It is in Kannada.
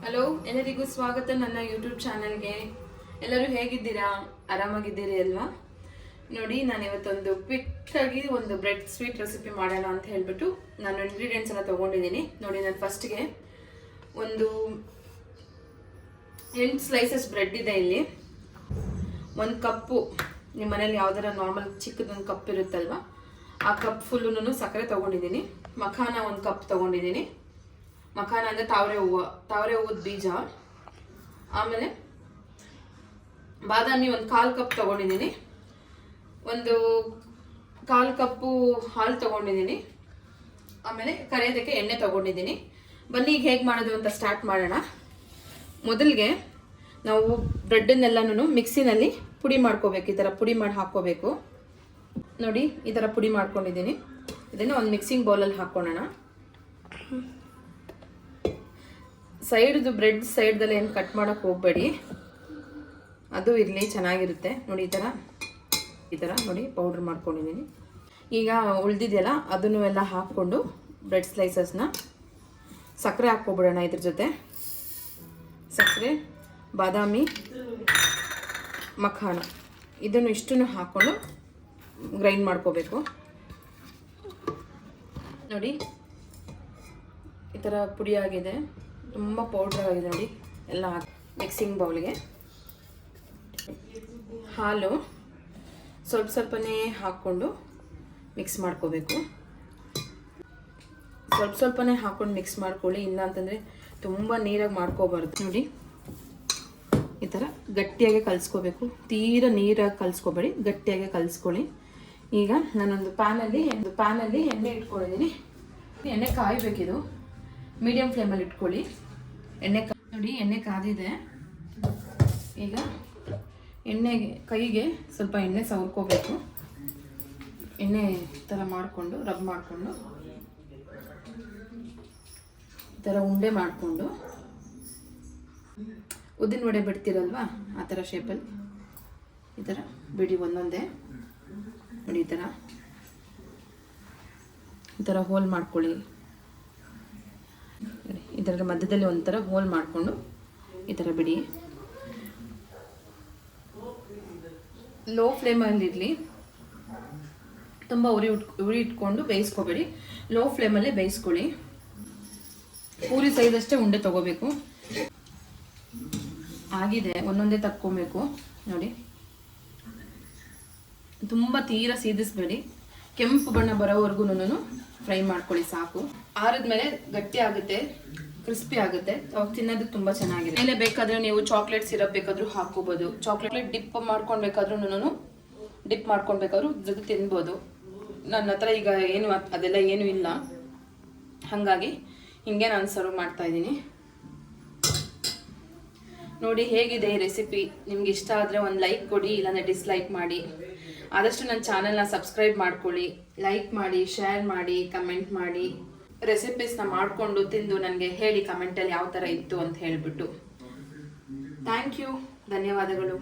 ಹಲೋ, ಎಲ್ಲರಿಗೂ ಸ್ವಾಗತ ನನ್ನ ಯೂಟ್ಯೂಬ್ ಚಾನಲ್ಗೆ. ಎಲ್ಲರೂ ಹೇಗಿದ್ದೀರಾ? ಆರಾಮಾಗಿದ್ದೀರಿ ಅಲ್ವಾ? ನೋಡಿ, ನಾನು ಇವತ್ತೊಂದು ಕ್ವಿಕ್ಕಾಗಿ ಒಂದು ಬ್ರೆಡ್ ಸ್ವೀಟ್ ರೆಸಿಪಿ ಮಾಡೋಣ ಅಂತ ಹೇಳ್ಬಿಟ್ಟು ನಾನು ಇಂಗ್ರೀಡಿಯೆಂಟ್ಸ್ ಎಲ್ಲ ತೊಗೊಂಡಿದ್ದೀನಿ. ನೋಡಿ, ನಾನು ಫಸ್ಟ್ಗೆ ಒಂದು 8 ಸ್ಲೈಸಸ್ ಬ್ರೆಡ್ ಇದೆ. ಇಲ್ಲಿ 1 ಕಪ್ಪು, ನಿಮ್ಮ ಮನೇಲಿ ಯಾವ್ದಾರ ನಾರ್ಮಲ್ ಚಿಕ್ಕದೊಂದು ಕಪ್ ಇರುತ್ತಲ್ವ, ಆ ಕಪ್ ಫುಲ್ಲು ಸಕ್ಕರೆ ತೊಗೊಂಡಿದ್ದೀನಿ. ಮಖಾನ 1 ಕಪ್ ತೊಗೊಂಡಿದ್ದೀನಿ. ಮಖಾನ ಅಂದರೆ ತಾವರೆ ಹೂವದ ಬೀಜ. ಆಮೇಲೆ ಬಾದಾಮಿ 1/4 ಕಪ್ ತೊಗೊಂಡಿದ್ದೀನಿ. 1/4 ಕಪ್ಪು ಹಾಲು ತೊಗೊಂಡಿದ್ದೀನಿ. ಆಮೇಲೆ ಕರಿಯೋದಕ್ಕೆ ಎಣ್ಣೆ ತೊಗೊಂಡಿದ್ದೀನಿ. ಬನ್ನಿ ಈಗ ಹೇಗೆ ಮಾಡೋದು ಅಂತ ಸ್ಟಾರ್ಟ್ ಮಾಡೋಣ. ಮೊದಲಿಗೆ ನಾವು ಬ್ರೆಡ್ಡನ್ನೆಲ್ಲನೂ ಮಿಕ್ಸಿನಲ್ಲಿ ಪುಡಿ ಮಾಡ್ಕೋಬೇಕು. ಈ ಥರ ಪುಡಿ ಮಾಡಿ ಹಾಕ್ಕೋಬೇಕು. ನೋಡಿ, ಈ ಥರ ಪುಡಿ ಮಾಡ್ಕೊಂಡಿದ್ದೀನಿ. ಇದನ್ನು ಒಂದು ಮಿಕ್ಸಿಂಗ್ ಬೌಲಲ್ಲಿ ಹಾಕ್ಕೊಳ್ಳೋಣ. ಸೈಡ್ದು ಬ್ರೆಡ್ ಸೈಡ್ದಲ್ಲಿ ಏನು ಕಟ್ ಮಾಡೋಕ್ಕೆ ಹೋಗಬೇಡಿ, ಅದು ಇರಲಿ, ಚೆನ್ನಾಗಿರುತ್ತೆ. ನೋಡಿ, ಈ ಥರ ನೋಡಿ ಪೌಡ್ರ್ ಮಾಡ್ಕೊಂಡಿದ್ದೀನಿ. ಈಗ ಉಳಿದಿದೆಯಲ್ಲ ಅದನ್ನು ಎಲ್ಲ ಹಾಕ್ಕೊಂಡು ಬ್ರೆಡ್ ಸ್ಲೈಸಸ್ನ ಸಕ್ಕರೆ ಹಾಕ್ಕೊಬಿಡೋಣ. ಇದ್ರ ಜೊತೆ ಸಕ್ಕರೆ, ಬಾದಾಮಿ, ಮಖಾನ ಇದನ್ನು ಇಷ್ಟನ್ನು ಹಾಕ್ಕೊಂಡು ಗ್ರೈಂಡ್ ಮಾಡ್ಕೋಬೇಕು. ನೋಡಿ, ಈ ಥರ ಪುಡಿ ಆಗಿದೆ, ತುಂಬ ಪೌಡ್ರ್ ಆಗಿದೆ. ನೋಡಿ, ಎಲ್ಲ ಮಿಕ್ಸಿಂಗ್ ಬೌಲ್ಗೆ ಹಾಲು ಸ್ವಲ್ಪನೇ ಹಾಕ್ಕೊಂಡು ಮಿಕ್ಸ್ ಮಾಡ್ಕೋಬೇಕು. ಸ್ವಲ್ಪನೇ ಹಾಕ್ಕೊಂಡು ಮಿಕ್ಸ್ ಮಾಡ್ಕೊಳ್ಳಿ, ಇಲ್ಲ ಅಂತಂದರೆ ತುಂಬ ನೀರಾಗಿ ಮಾಡ್ಕೋಬಾರ್ದು. ನೋಡಿ, ಈ ಥರ ಗಟ್ಟಿಯಾಗಿ ಕಲಿಸ್ಕೋಬೇಕು. ತೀರಾ ನೀರಾಗಿ ಕಲಿಸ್ಕೋಬೇಡಿ, ಗಟ್ಟಿಯಾಗಿ ಕಲಿಸ್ಕೊಳ್ಳಿ. ಈಗ ನಾನೊಂದು ಪ್ಯಾನಲ್ಲಿ ಎಣ್ಣೆ ಇಟ್ಕೊಂಡಿದ್ದೀನಿ. ಎಣ್ಣೆ ಕಾಯಬೇಕಿದು, ಮೀಡಿಯಮ್ ಫ್ಲೇಮಲ್ಲಿ ಇಟ್ಕೊಳ್ಳಿ. ನೋಡಿ, ಎಣ್ಣೆ ಕಾದಿದೆ. ಈಗ ಕೈಗೆ ಸ್ವಲ್ಪ ಎಣ್ಣೆ ಸವರ್ಕೋಬೇಕು. ಎಣ್ಣೆ ಈ ಥರ ಮಾಡಿಕೊಂಡು ರಬ್ ಮಾಡಿಕೊಂಡು ಈ ಥರ ಉಂಡೆ ಮಾಡಿಕೊಂಡು ಉದ್ದಿನ ವಡೆ ಬಿಡ್ತೀರಲ್ವಾ, ಆ ಥರ ಶೇಪಲ್ಲಿ ಈ ಥರ ಬಿಡಿ. ಒಂದೊಂದೇ ನೋಡಿ, ಈ ಥರ ಹೋಲ್ ಮಾಡ್ಕೊಳ್ಳಿ. ಇದರ ಮಧ್ಯದಲ್ಲಿ ಒಂಥರ ಹೋಲ್ ಮಾಡಿಕೊಂಡು ಈ ಥರ ಬಿಡಿ. ಲೋ ಫ್ಲೇಮಲ್ಲಿ ಇರಲಿ, ತುಂಬ ಉರಿ ಇಟ್ಕೊಂಡು ಬೇಯಿಸ್ಕೋಬೇಡಿ. ಲೋ ಫ್ಲೇಮಲ್ಲೇ ಬೇಯಿಸ್ಕೊಳ್ಳಿ. ಪೂರಿ ಸೈಜಷ್ಟೇ ಉಂಡೆ ತೊಗೋಬೇಕು. ಆಗಿದೆ, ಒಂದೊಂದೇ ತಕ್ಕೊಬೇಕು. ನೋಡಿ, ತುಂಬ ತೀರಾ ಸೀದಿಸ್ಬೇಡಿ. ಕೆಂಪು ಬಣ್ಣ ಬರೋವರೆಗೂ ಫ್ರೈ ಮಾಡ್ಕೊಳ್ಳಿ, ಸಾಕು. ಆರಿದ್ಮೇಲೆ ಗಟ್ಟಿ ಆಗುತ್ತೆ, ಕ್ರಿಸ್ಪಿ ಆಗುತ್ತೆ, ಅವಾಗ ತಿನ್ನೋದಕ್ಕೆ ತುಂಬ ಚೆನ್ನಾಗಿದೆ. ಮೇಲೆ ಬೇಕಾದರೆ ನೀವು ಚಾಕ್ಲೇಟ್ ಸಿರಪ್ ಬೇಕಾದರೂ ಹಾಕೋಬೋದು. ಚಾಕ್ಲೇಟ್ ಡಿಪ್ ಮಾಡ್ಕೊಳ್ಬೇಕಾದ್ರೂ ಡಿಪ್ ಮಾಡ್ಕೊಳ್ಬೇಕಾದ್ರೂ ಜೊತೆ ತಿನ್ಬೋದು. ನನ್ನ ಹತ್ರ ಈಗ ಅದೆಲ್ಲ ಏನೂ ಇಲ್ಲ, ಹಾಗಾಗಿ ಹಿಂಗೆ ನಾನು ಸರ್ವ್ ಮಾಡ್ತಾ ಇದ್ದೀನಿ. ನೋಡಿ ಹೇಗಿದೆ ಈ ರೆಸಿಪಿ. ನಿಮ್ಗೆ ಇಷ್ಟ ಆದರೆ ಒಂದು ಲೈಕ್ ಕೊಡಿ, ಇಲ್ಲಾಂದರೆ ಡಿಸ್ಲೈಕ್ ಮಾಡಿ. ಆದಷ್ಟು ನನ್ನ ಚಾನಲ್ನ ಸಬ್ಸ್ಕ್ರೈಬ್ ಮಾಡ್ಕೊಳ್ಳಿ, ಲೈಕ್ ಮಾಡಿ, ಶೇರ್ ಮಾಡಿ, ಕಮೆಂಟ್ ಮಾಡಿ. ರೆಸಿಪೀಸ್ನ ಮಾಡಿಕೊಂಡು ತಿಂದು ನನಗೆ ಹೇಳಿ ಕಮೆಂಟಲ್ಲಿ ಯಾವ ಥರ ಇತ್ತು ಅಂತ ಹೇಳಿಬಿಟ್ಟು. ಥ್ಯಾಂಕ್ ಯು, ಧನ್ಯವಾದಗಳು.